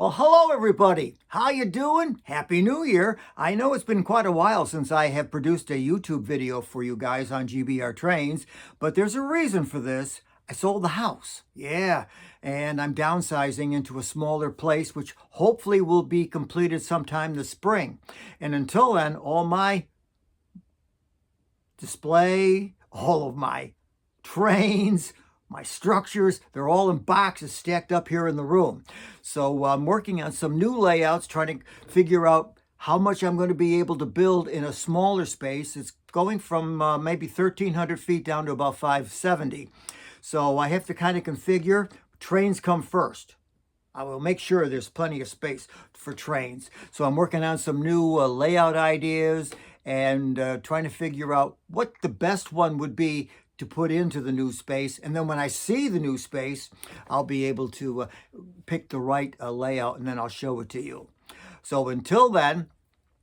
Well, hello everybody. How you doing? Happy New Year. I know it's been quite a while since I have produced a YouTube video for you guys on GBR trains, but there's a reason for this. I sold the house. Yeah, and I'm downsizing into a smaller place which hopefully will be completed sometime this spring. And until then, all my display, all of my trains, my structures, they're all in boxes stacked up here in the room. So I'm working on some new layouts, trying to figure out how much I'm going to be able to build in a smaller space. It's going from maybe 1,300 feet down to about 570. So I have to kind of configure. Trains come first. I will make sure there's plenty of space for trains. So I'm working on some new layout ideas and trying to figure out what the best one would be to put into the new space. And then when I see the new space, I'll be able to pick the right layout, and then I'll show it to you. So until then,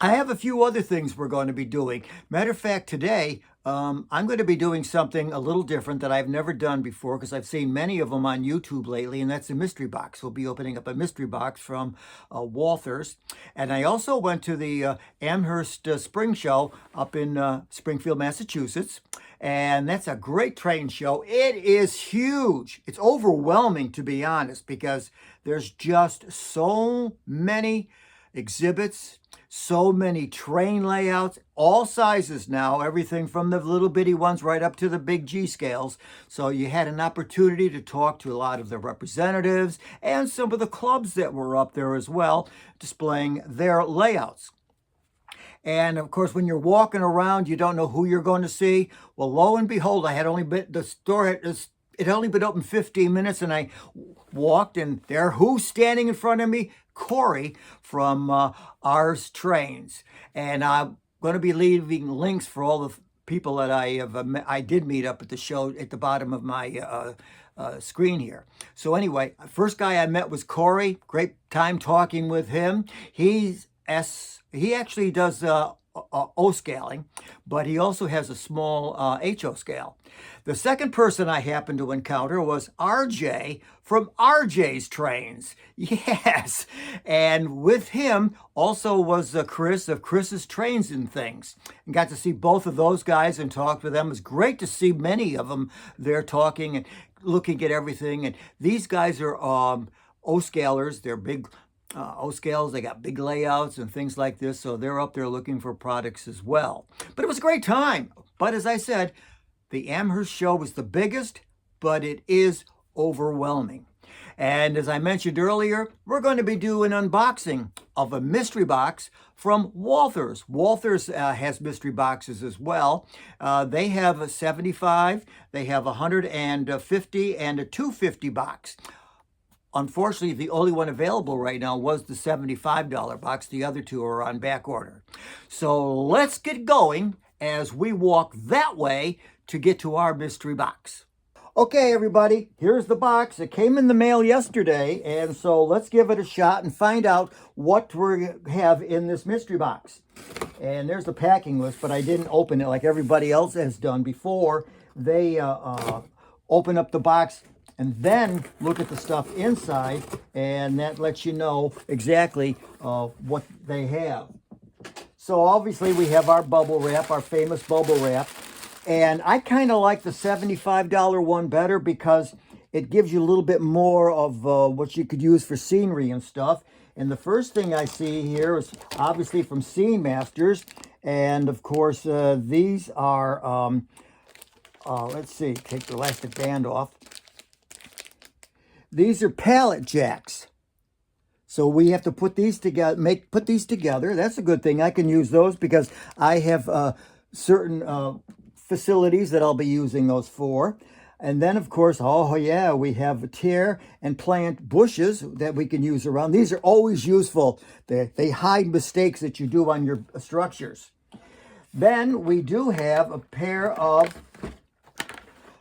I have a few other things we're going to be doing. Matter of fact, today, I'm going to be doing something a little different that I've never done before, because I've seen many of them on YouTube lately, and that's a mystery box. We'll be opening up a mystery box from Walther's. And I also went to the Amherst Spring Show up in Springfield, Massachusetts. And that's a great train show. It is huge. It's overwhelming, to be honest, because there's just so many exhibits, so many train layouts, all sizes now, everything from the little bitty ones right up to the big G scales. So you had an opportunity to talk to a lot of the representatives and some of the clubs that were up there as well, displaying their layouts. And of course, when you're walking around, you don't know who you're going to see. Well, lo and behold, I had only been, the store it had only been open 15 minutes, and I walked, and there, who's standing in front of me? Cory from Ours Trains. And I'm going to be leaving links for all the people that I did meet up at the show at the bottom of my screen here. So anyway, first guy I met was Cory. Great time talking with him. He actually does O scaling, but he also has a small HO scale. The second person I happened to encounter was RJ from RJ's Trains. Yes. And with him also was Chris of Chris's Trains and Things. And got to see both of those guys and talk with them. It was great to see many of them there talking and looking at everything. And these guys are O-scalers. They're big O-scales. They got big layouts and things like this. So they're up there looking for products as well. But it was a great time. But as I said, the Amherst show was the biggest, but it is overwhelming. And as I mentioned earlier, we're going to be doing an unboxing of a mystery box from Walther's. Walther's has mystery boxes as well. They have a 75, they have a 150, and a 250 box. Unfortunately, the only one available right now was the $75 box. The other two are on back order. So let's get going as we walk that way to get to our mystery box. Okay, everybody, here's the box. It came in the mail yesterday, and so let's give it a shot and find out what we have in this mystery box. And there's the packing list, but I didn't open it like everybody else has done before. They open up the box and then look at the stuff inside, and that lets you know exactly what they have. So obviously we have our bubble wrap, our famous bubble wrap. And I kind of like the $75 one better because it gives you a little bit more of what you could use for scenery and stuff. And the first thing I see here is obviously from Scene Masters. And of course, these are, let's see, take the elastic band off. These are pallet jacks. So we have to put these together, put these together. That's a good thing. I can use those because I have certain facilities that I'll be using those for. And then, of course, oh yeah, we have tear and plant bushes that we can use around. These are always useful. They hide mistakes that you do on your structures. Then we do have a pair of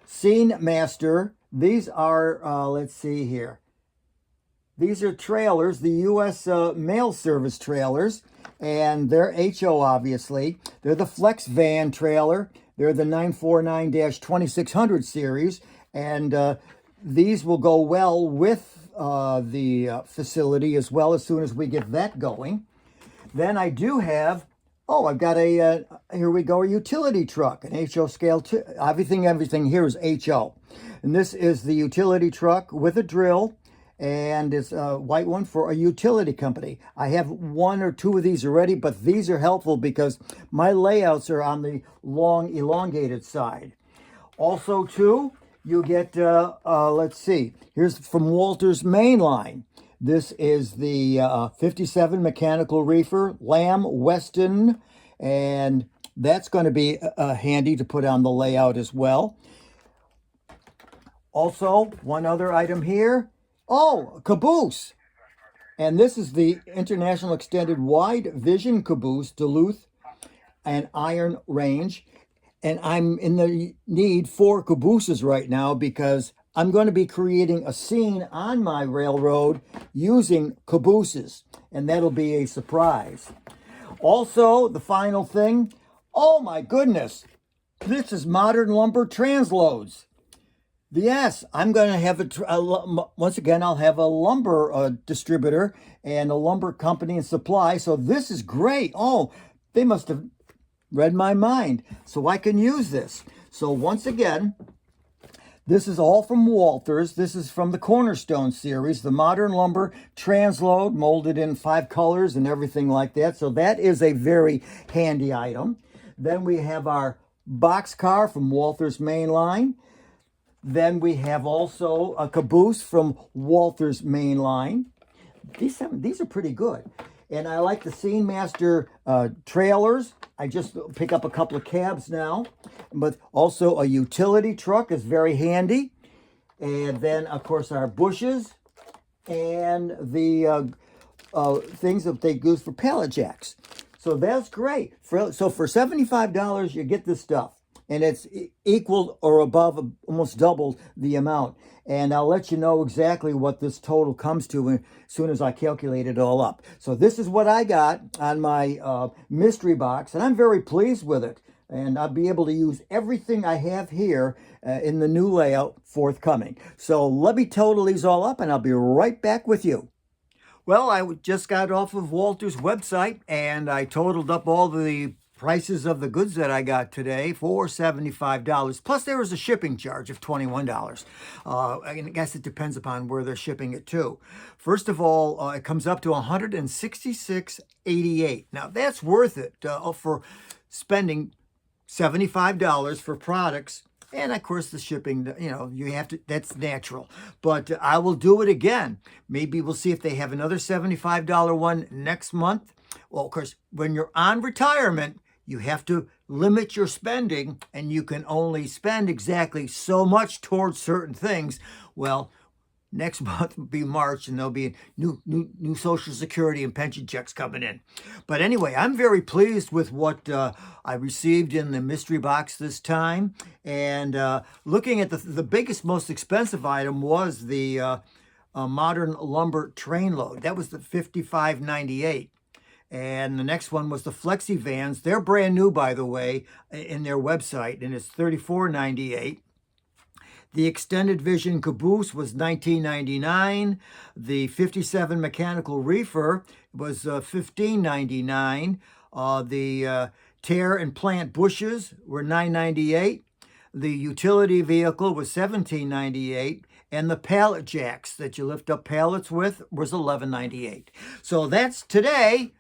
Scene Master. These are, let's see here. These are trailers, the U.S. Mail Service trailers, and they're HO, obviously. They're the Flex Van trailer. They're the 949-2600 series, and these will go well with the facility as well as soon as we get that going. Then I do have, oh, I've got a, here we go, a utility truck, an HO scale. Everything here is HO. And this is the utility truck with a drill, and it's a white one for a utility company. I have one or two of these already, but these are helpful because my layouts are on the long elongated side. Also, too, you get, let's see, here's from Walther's main line. This is the 57 mechanical reefer, Lamb Weston, and that's going to be handy to put on the layout as well. Also, one other item here. Oh, a caboose. And this is the International Extended Wide Vision Caboose, Duluth and Iron Range. And I'm in the need for cabooses right now because I'm going to be creating a scene on my railroad using cabooses. And that'll be a surprise. Also, the final thing. Oh my goodness. This is Modern Lumber Transloads. Yes, I'm going to have once again, I'll have a lumber distributor and a lumber company and supply. So this is great. Oh, they must have read my mind. So I can use this. So once again, this is all from Walther's. This is from the Cornerstone series, the Modern Lumber Transload, molded in 5 colors and everything like that. So that is a very handy item. Then we have our box car from Walther's main line. Then we have also a caboose from Walther's main line. These are pretty good. And I like the Scene Master trailers. I just pick up a couple of cabs now. But also a utility truck is very handy. And then, of course, our bushes and the things that they use for pallet jacks. So that's great. So for $75, you get this stuff. And it's equal or above, almost double the amount. And I'll let you know exactly what this total comes to as soon as I calculate it all up. So this is what I got on my mystery box, and I'm very pleased with it. And I'll be able to use everything I have here in the new layout forthcoming. So let me total these all up, and I'll be right back with you. Well, I just got off of Walther's website, and I totaled up all the prices of the goods that I got today for $75. Plus, there was a shipping charge of $21. I guess it depends upon where they're shipping it to. First of all, it comes up to $166.88. Now, that's worth it for spending $75 for products. And of course, the shipping, you have to, that's natural. But I will do it again. Maybe we'll see if they have another $75 one next month. Well, of course, when you're on retirement, you have to limit your spending, and you can only spend exactly so much towards certain things. Well, next month will be March, and there'll be new Social Security and pension checks coming in. But anyway, I'm very pleased with what I received in the mystery box this time. And looking at the biggest, most expensive item was the Modern Lumber Train Load. That was the $55.98. And the next one was the Flexi Vans. They're brand new, by the way, in their website, and it's $34.98. The Extended Vision Caboose was $19.99. The 57 Mechanical Reefer was $15.99. The Tear and Plant Bushes were $9.98. The utility vehicle was $17.98. And the pallet jacks that you lift up pallets with was $11.98. So that's today.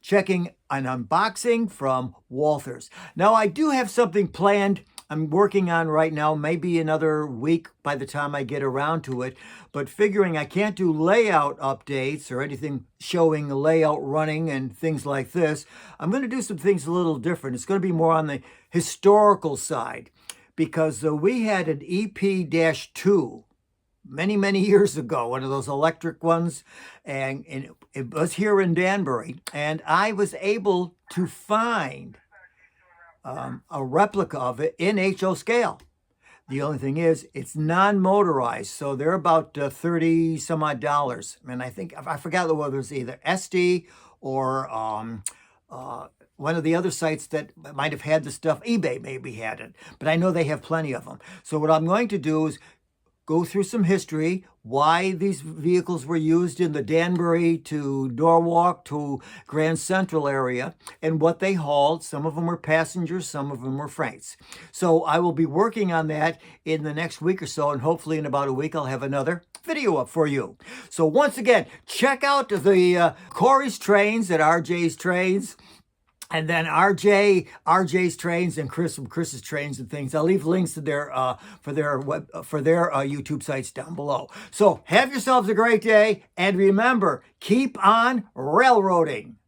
Checking an unboxing from Walther's. Now, I do have something planned I'm working on right now, maybe another week by the time I get around to it, but figuring I can't do layout updates or anything showing the layout running and things like this, I'm going to do some things a little different. It's going to be more on the historical side because we had an EP-2 many years ago, one of those electric ones, and it was here in Danbury, and I was able to find a replica of it in HO scale. The only thing is, it's non-motorized, so they're about 30 some odd dollars. And I think, I forgot whether it was either SD or one of the other sites that might have had the stuff. eBay maybe had it, but I know they have plenty of them. So what I'm going to do is go through some history, why these vehicles were used in the Danbury to Norwalk to Grand Central area, and what they hauled. Some of them were passengers, some of them were freights. So I will be working on that in the next week or so, and hopefully in about a week I'll have another video up for you. So once again, check out the Cory's trains at RJ's Trains. And then RJ's trains and Chris's trains and things. I'll leave links to their for their YouTube sites down below. So have yourselves a great day, and remember, keep on railroading.